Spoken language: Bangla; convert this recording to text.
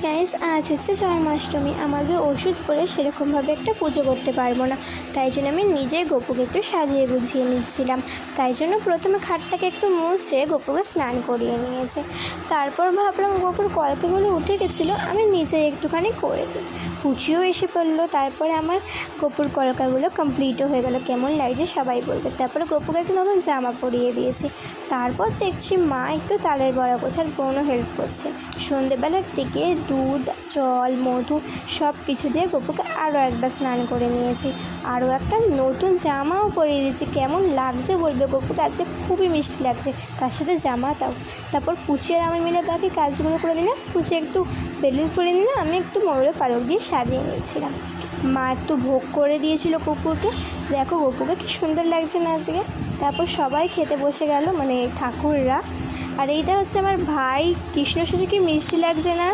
গাইস, আজ হচ্ছে জন্মাষ্টমী। আমাদের ওষুধ পরে সেরকমভাবে একটা পুজো করতে পারবো না, তাই জন্য আমি নিজেই গপুকে একটু সাজিয়ে গুছিয়ে নিচ্ছিলাম। তাই জন্য প্রথমে খাটটাকে একটু মুছে গপুকে স্নান করিয়ে নিয়েছে। তারপর ভাবলাম গপুর কলকাগুলো উঠে গেছিলো, আমি নিজেই একটুখানি করে দিই। পুচিও এসে পড়লো। তারপরে আমার গপুর কলকাগুলো কমপ্লিটও হয়ে গেলো। কেমন লাগছে সবাই বলবে। তারপরে গপুকে একটু নতুন জামা পরিয়ে দিয়েছি। তারপর দেখছি মা একটু তালের বড়া করছে আর বোনও হেল্প করছে। সন্ধেবেলার দিকে দুধ, জল, মধু সব কিছু দিয়ে গপুকে আরও একবার স্নান করে নিয়েছি। আরও একটা নতুন জামাও পরিয়ে দিয়েছি। কেমন লাগছে বলবে, গপুকে আজকে খুবই মিষ্টি লাগছে, তার সাথে জামাটাও। তারপর পুচি আর আমি মিলে বাকি কাজগুলো করে দিলাম। পুচি একটু বেলুন ফুলিয়ে নিলাম, আমি একটু ময়ূরের পালক দিয়ে সাজিয়ে নিয়েছিলাম। মা একটু ভোগ করে দিয়েছিল গপুকে। দেখো গপুকে কি সুন্দর লাগছে না আজকে। তারপর সবাই খেতে বসে গেল, মানে ঠাকুররা। আর এইটা হচ্ছে আমার ভাই কৃষ্ণ সেজে, কি মিষ্টি লাগছে না।